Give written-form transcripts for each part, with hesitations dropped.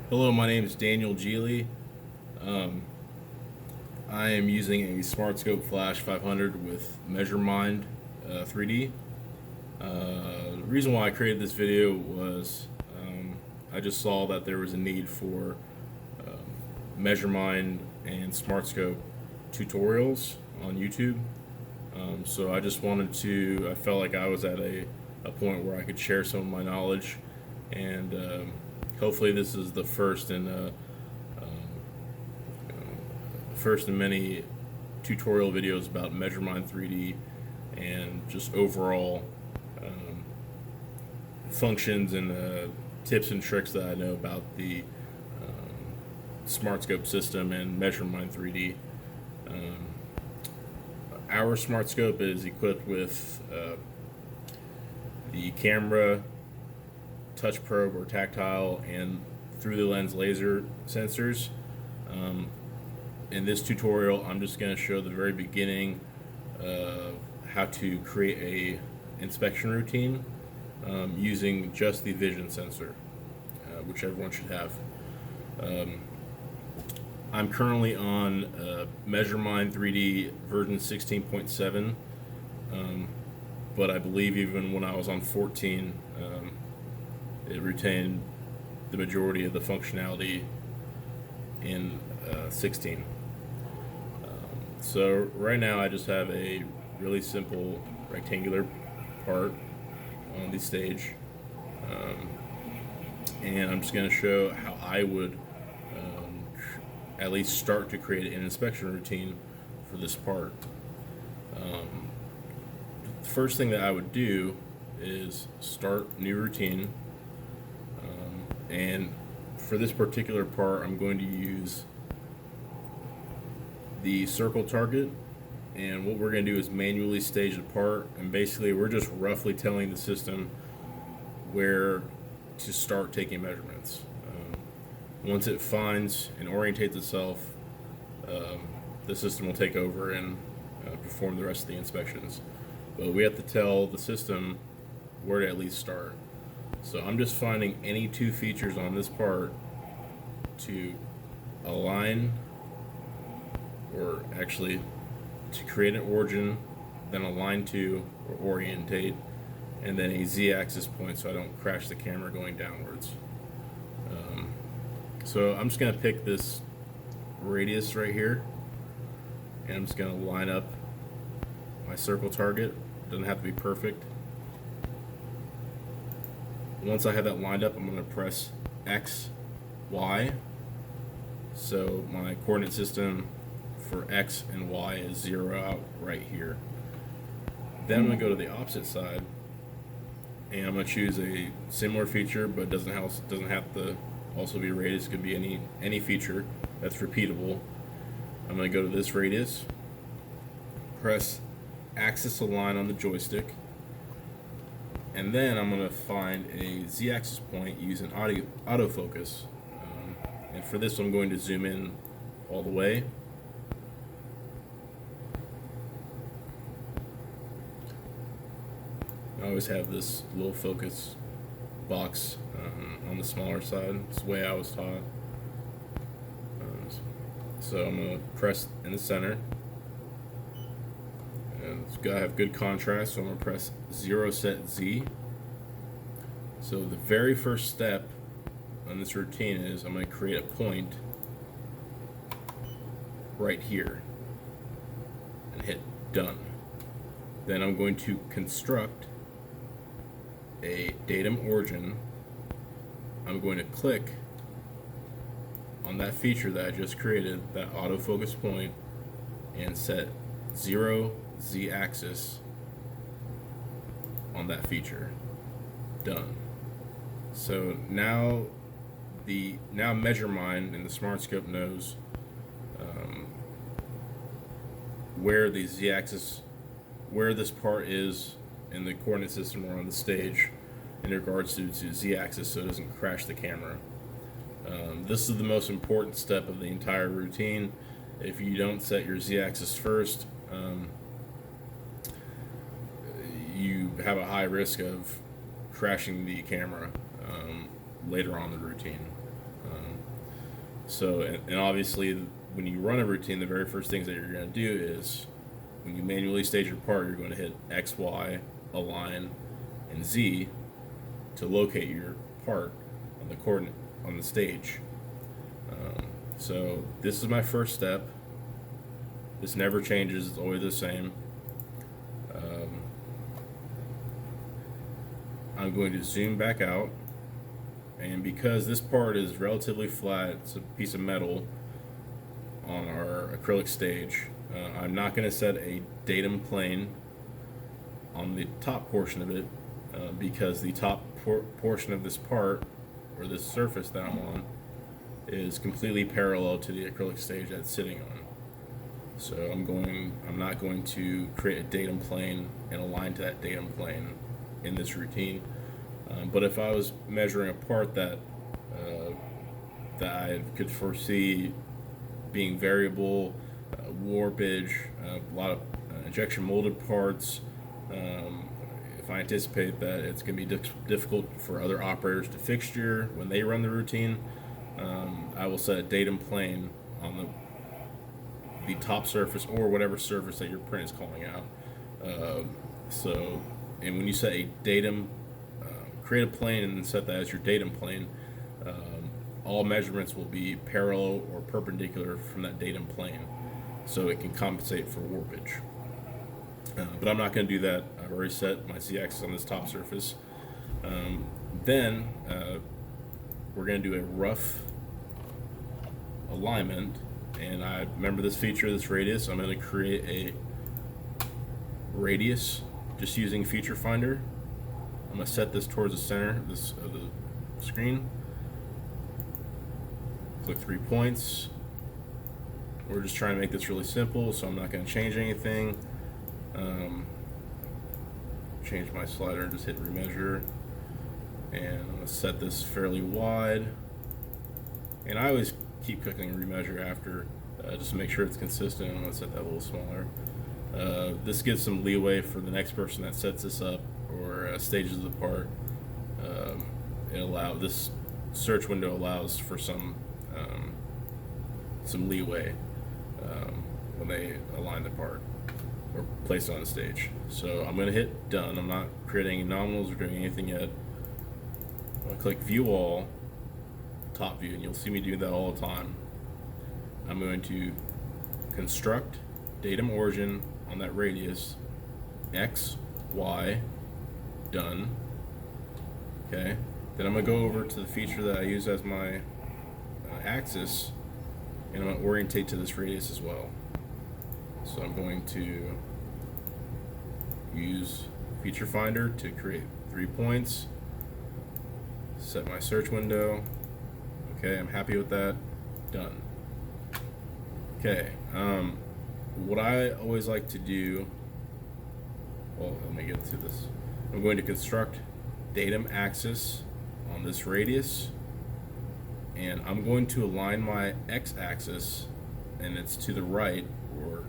Hello, my name is Daniel Geely. Um, I am using a Smartscope Flash 500 with MeasureMind 3D. The reason why I created this video was I just saw that there was a need for MeasureMind and Smartscope tutorials on YouTube. So I just I felt like I was at a point where I could share some of my knowledge, and hopefully this is the first in many tutorial videos about MeasureMind 3D and just overall functions and tips and tricks that I know about the Smartscope system and MeasureMind 3D. Our Smartscope is equipped with the camera, touch probe or tactile, and through the lens laser sensors. In this tutorial, I'm just going to show the very beginning of how to create a inspection routine using just the vision sensor, which everyone should have. I'm currently on MeasureMind 3D version 16.7, but I believe even when I was on 14, it retained the majority of the functionality in 16. So right now I just have a really simple rectangular part on the stage, and I'm just going to show how I would at least start to create an inspection routine for this part. The first thing that I would do is start new routine, and for this particular part I'm going to use the circle target, and what we're going to do is manually stage the part, and basically we're just roughly telling the system where to start taking measurements. Once it finds and orientates itself, the system will take over and perform the rest of the inspections. But we have to tell the system where to at least start. So I'm just finding any two features on this part to align, or actually to create an origin, then align to or orientate, and then a z-axis point so I don't crash the camera going downwards. So I'm just going to pick this radius right here, and I'm just going to line up my circle target. Doesn't have to be perfect. Once I have that lined up, I'm going to press X, Y. So my coordinate system for X and Y is 0 out right here. Then I'm going to go to the opposite side, and I'm going to choose a similar feature, but doesn't have to also be radius. It could be any feature that's repeatable. I'm going to go to this radius, press axis align on the joystick, and then I'm going to find a z-axis point using autofocus. And for this, I'm going to zoom in all the way. I always have this little focus box on the smaller side. It's the way I was taught. So I'm going to press in the center. And it's got to have good contrast, so I'm going to press 0 set Z. So the very first step on this routine is I'm going to create a point right here and hit done. Then I'm going to construct a datum origin. I'm going to click on that feature that I just created, that autofocus point, and set 0 z-axis on that feature. Done. So now MeasureMind and the Smartscope knows where the z-axis, where this part is in the coordinate system or on the stage in regards to z-axis, so it doesn't crash the camera. This is the most important step of the entire routine. If you don't set your z-axis first, you have a high risk of crashing the camera later on in the routine. So, and obviously, when you run a routine, the very first things that you're going to do is when you manually stage your part, you're going to hit X, Y, align, and Z to locate your part on the coordinate on the stage. So this is my first step. This never changes; it's always the same. I'm going to zoom back out, and because this part is relatively flat, it's a piece of metal on our acrylic stage. I'm not going to set a datum plane on the top portion of it because the top portion of this part, or this surface that I'm on, is completely parallel to the acrylic stage that's sitting on. So I'm not going to create a datum plane and align to that datum plane in this routine. But if I was measuring a part that I could foresee being variable, warpage, a lot of injection molded parts, if I anticipate that it's going to be difficult for other operators to fixture when they run the routine, I will set a datum plane on the top surface or whatever surface that your print is calling out. And when you set a datum, create a plane and then set that as your datum plane, all measurements will be parallel or perpendicular from that datum plane, so it can compensate for warpage. But I'm not going to do that. I've already set my Z-axis on this top surface. Then we're going to do a rough alignment, and I remember this feature, this radius. I'm going to create a radius just using Feature Finder. I'm going to set this towards the center of the screen. Click 3 points. We're just trying to make this really simple, so I'm not going to change anything. Change my slider and just hit remeasure. And I'm going to set this fairly wide. And I always keep clicking remeasure after just to make sure it's consistent. I'm going to set that a little smaller. This gives some leeway for the next person that sets this up or stages the part. This search window allows for some leeway when they align the part or place it on the stage. So I'm going to hit done. I'm not creating any nominals or doing anything yet. I'm going to click view all, top view, and you'll see me do that all the time. I'm going to construct datum origin on that radius, X, Y, done. Okay. Then I'm going to go over to the feature that I use as my axis, and I'm going to orientate to this radius as well. So I'm going to use Feature Finder to create 3 points, set my search window. Okay, I'm happy with that. Done. Okay, what I always like to do, well, let me get to this. I'm going to construct datum axis on this radius, and I'm going to align my x-axis, and it's to the right, or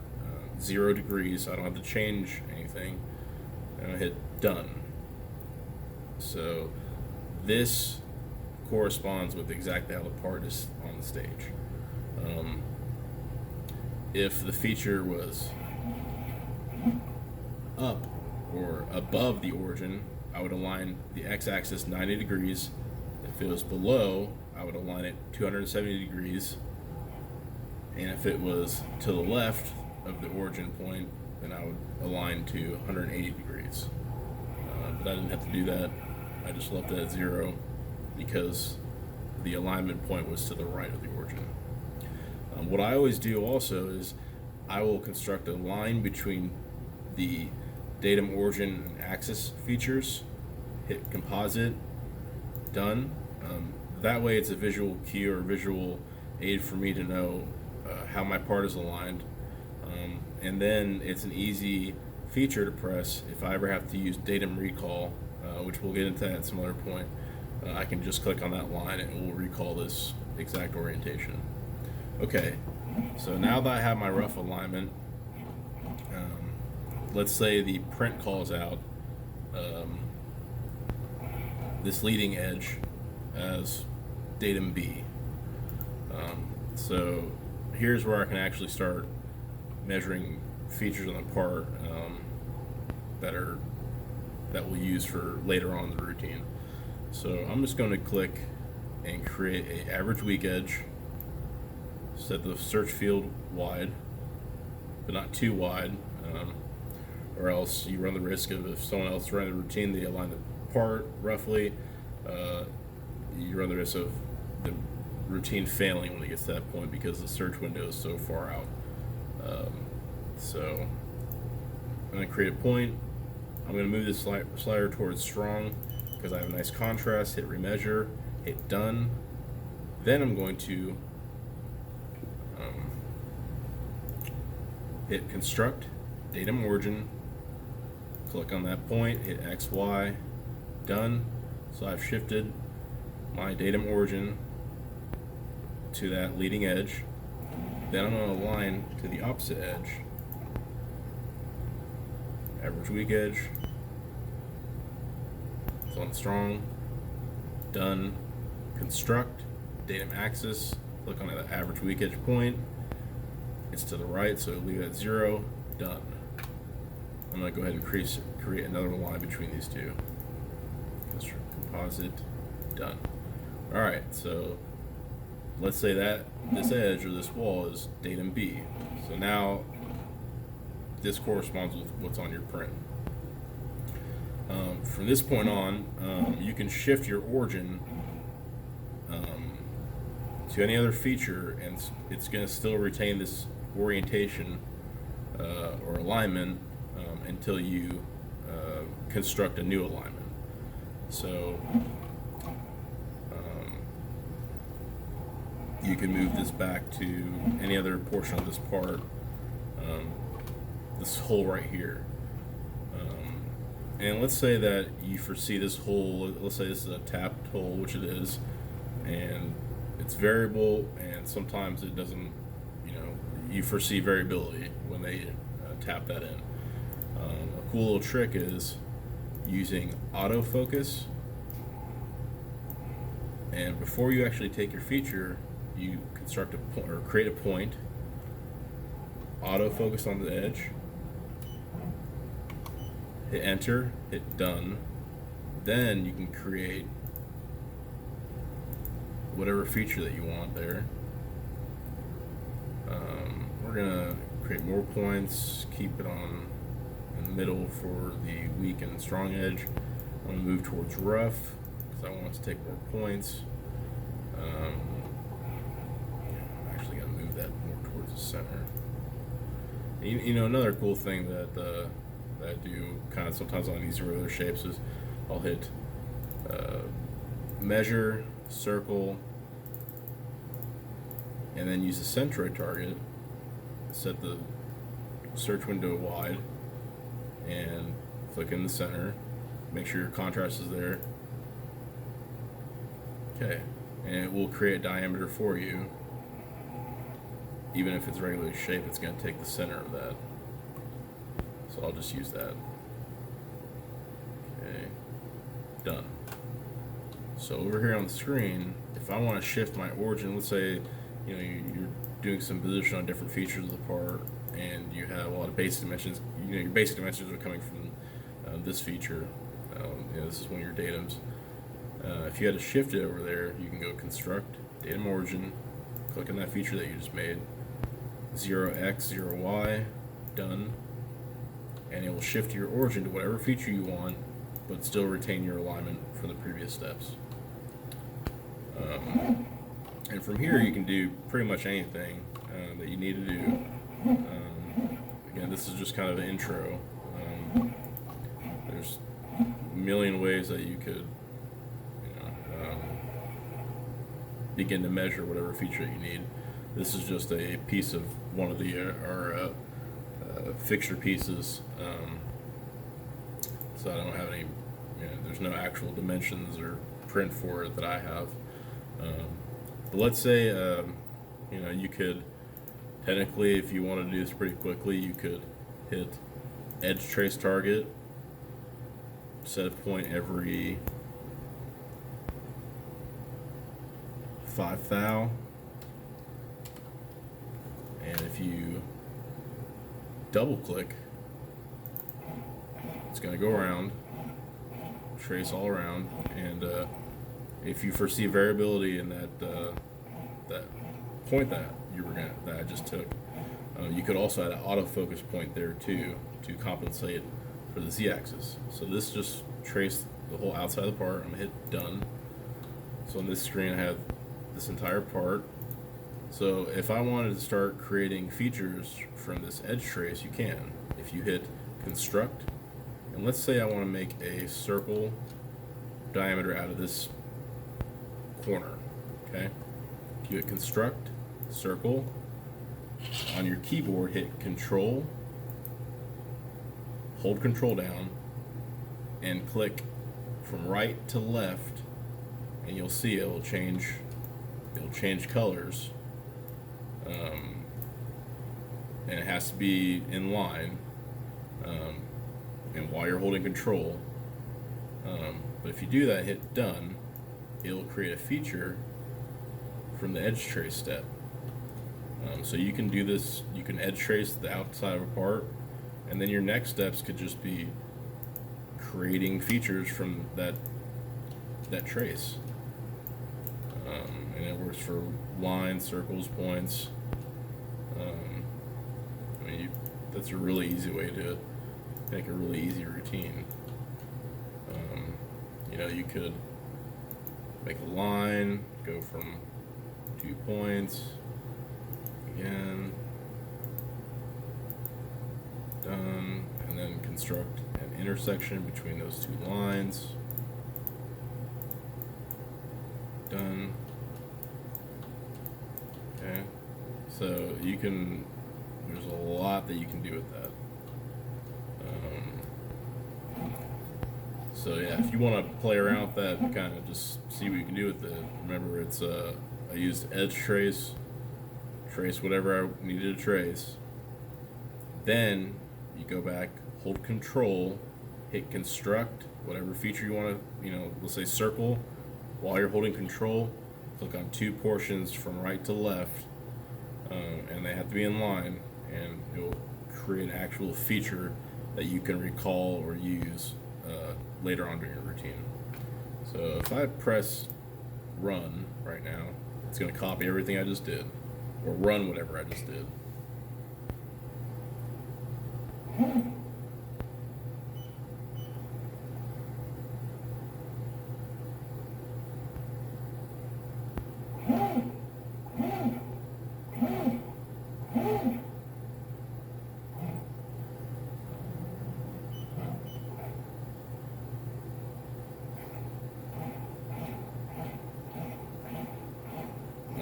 0 degrees, so I don't have to change anything. And I hit done. So this corresponds with exactly how the part is on the stage. If the feature was up or above the origin, I would align the x-axis 90 degrees. If it was below, I would align it 270 degrees. And if it was to the left of the origin point, then I would align to 180 degrees. But I didn't have to do that. I just left it at 0 because the alignment point was to the right of the origin. What I always do also is I will construct a line between the datum origin and axis features, hit composite, done. That way it's a visual cue or visual aid for me to know how my part is aligned. And then it's an easy feature to press if I ever have to use datum recall, which we'll get into that at some other point. I can just click on that line and it will recall this exact orientation. Okay, so now that I have my rough alignment, let's say the print calls out this leading edge as datum B. So here's where I can actually start measuring features on the part that we'll use for later on in the routine. So I'm just going to click and create a average week edge. Set the search field wide, but not too wide, or else you run the risk of, if someone else running the routine, they align the part roughly, you run the risk of the routine failing when it gets to that point because the search window is so far out. So I'm going to create a point. I'm going to move this slider towards strong because I have a nice contrast. Hit remeasure, hit done. Then I'm going to hit construct datum origin, click on that point, hit X, Y, done. So I've shifted my datum origin to that leading edge. Then I'm going to align to the opposite edge, average week edge. It's on strong, done, construct datum axis, click on the average week edge point. It's to the right, so leave it at 0, done. I'm going to go ahead and create another line between these two. Composite, done. Alright, so let's say that this edge or this wall is datum B. So now this corresponds with what's on your print. From this point on, you can shift your origin to any other feature, and it's going to still retain this orientation or alignment until you construct a new alignment. So you can move this back to any other portion of this part, this hole right here. And let's say that you foresee this hole, let's say this is a tapped hole, which it is, and it's variable, and sometimes it doesn't, you foresee variability when they tap that in. A cool little trick is using autofocus, and before you actually take your feature, you construct a point or create a point, autofocus on the edge, hit enter, hit done. Then you can create whatever feature that you want there. We're gonna create more points, keep it on in the middle for the weak and strong edge. I'm gonna move towards rough because I want it to take more points. I'm actually gonna move that more towards the center. Another cool thing that I do kind of sometimes on these regular shapes is I'll hit measure, circle, and then use the centroid target, set the search window wide, and click in the center, make sure your contrast is there. Okay, and it will create a diameter for you. Even if it's regular shape, it's going to take the center of that. So I'll just use that. Okay, done. So over here on the screen, if I want to shift my origin, let's say you're doing some position on different features of the part, and you have a lot of basic dimensions. Your basic dimensions are coming from this feature. This is one of your datums. If you had to shift it over there, you can go construct datum origin, click on that feature that you just made, 0x, 0y, done, and it will shift your origin to whatever feature you want, but still retain your alignment from the previous steps. And from here you can do pretty much anything that you need to do. Again, this is just kind of an intro. There's a million ways that you could begin to measure whatever feature you need. This is just a piece of one of our fixture pieces, so I don't have any, there's no actual dimensions or print for it that I have. But let's say, you could, technically, if you want to do this pretty quickly, you could hit edge trace target, set a point every 5 thou, double click, it's going to go around, trace all around, and if you foresee variability in that point that I just took, you could also add an autofocus point there too to compensate for the z-axis. So this just traced the whole outside of the part. I'm gonna hit done. So on this screen I have this entire part. So if I wanted to start creating features from this edge trace, you can. If you hit construct, and let's say I want to make a circle diameter out of this corner, okay? If you hit construct, circle, on your keyboard hit control, hold control down, and click from right to left, and you'll see it'll change colors, and it has to be in line, and while you're holding control, but if you do that, hit done, it'll create a feature from the edge trace step. So you can do this, you can edge trace the outside of a part, and then your next steps could just be creating features from that trace. And it works for lines, circles, points. I mean, that's a really easy way to make a really easy routine. You know, you could make a line, go from 2 points, again, done, and then construct an intersection between those 2 lines, done. Okay, so you can, there's a lot that you can do with that. So yeah, if you want to play around with that and kind of just see what you can do with it, remember it's I used edge trace whatever I needed to trace. Then you go back, hold control, hit construct, whatever feature you want to, you know, let's say circle. While you're holding control, click on 2 portions from right to left, and they have to be in line, and it will create an actual feature that you can recall or use later on during your routine. So if I press run right now, it's going to copy everything I just did, or run whatever I just did.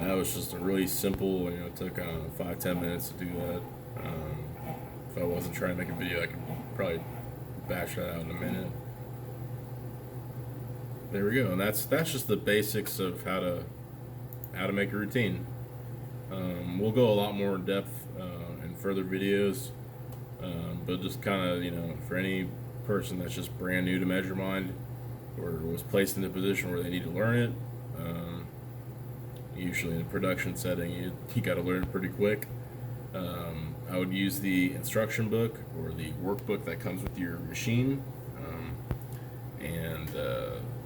That was just a really simple, you know, it took 5-10 minutes to do that. If I wasn't trying to make a video, I could probably bash that out in a minute. There we go, and that's just the basics of how to make a routine. We'll go a lot more in depth in further videos, but just kind of, you know, for any person that's just brand new to MeasureMind or was placed in a position where they need to learn it, usually in a production setting, you got to learn it pretty quick. I would use the instruction book or the workbook that comes with your machine, and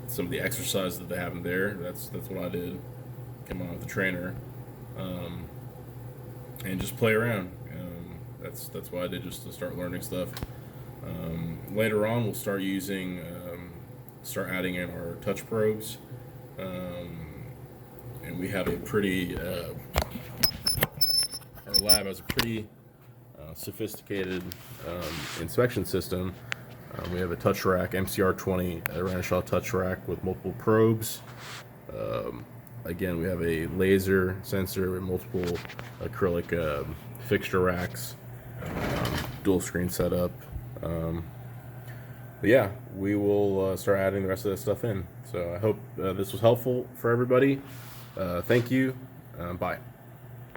some of the exercises that they have in there. That's what I did. Come on with the trainer, and just play around. That's what I did, just to start learning stuff. Later on, we'll start using, start adding in our touch probes. And we have a pretty, our lab has a pretty sophisticated inspection system. We have a touch rack, MCR20, a Renishaw touch rack with multiple probes. Again, we have a laser sensor with multiple acrylic fixture racks, dual screen setup. But yeah, we will start adding the rest of that stuff in. So I hope this was helpful for everybody. Thank you. Bye.